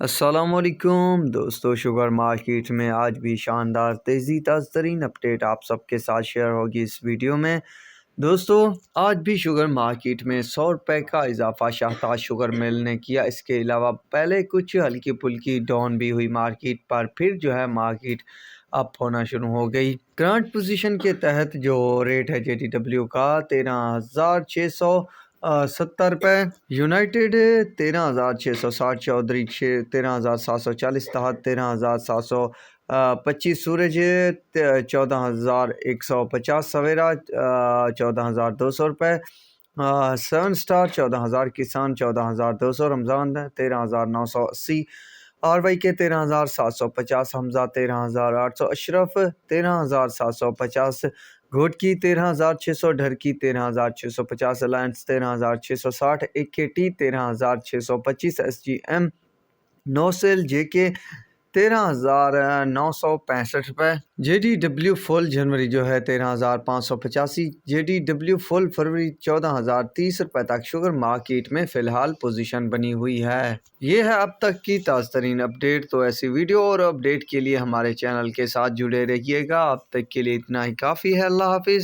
السلام علیکم دوستو، شوگر مارکیٹ میں آج بھی شاندار تیزی تازہ ترین اپڈیٹ آپ سب کے ساتھ شیئر ہوگی اس ویڈیو میں۔ دوستو آج بھی شوگر مارکیٹ میں 100 روپے کا اضافہ شاہتاج شوگر مل نے کیا۔ اس کے علاوہ پہلے کچھ ہلکی پھلکی ڈاؤن بھی ہوئی مارکیٹ پر، پھر مارکیٹ اپ ہونا شروع ہو گئی۔ کرنٹ پوزیشن کے تحت جو ریٹ ہے JTW کا 13,670 روپے، یونائٹڈ 13,660، چودھری 13,740، تحت 13,725، سورج 14,150، سویرا 14,200 روپے، 7 اسٹار 14,000، کسان 14,200، رمضان 13,980، RY کے 13,750، حمزہ 13,800، اشرف 13,750، گھوٹ کی 13,600، ڈھر کی 13,650، الائنس 13,660، AKT 13,625، SGM نوسل JK 13,965 روپے، JDW فل جنوری 13,585، JDW فل فروری 14,030 روپے تک شوگر مارکیٹ میں فی الحال پوزیشن بنی ہوئی ہے۔ یہ ہے اب تک کی تازہ ترین اپڈیٹ۔ تو ایسی ویڈیو اور اپڈیٹ کے لیے ہمارے چینل کے ساتھ جڑے رہیے گا۔ اب تک کے لیے اتنا ہی کافی ہے۔ اللہ حافظ۔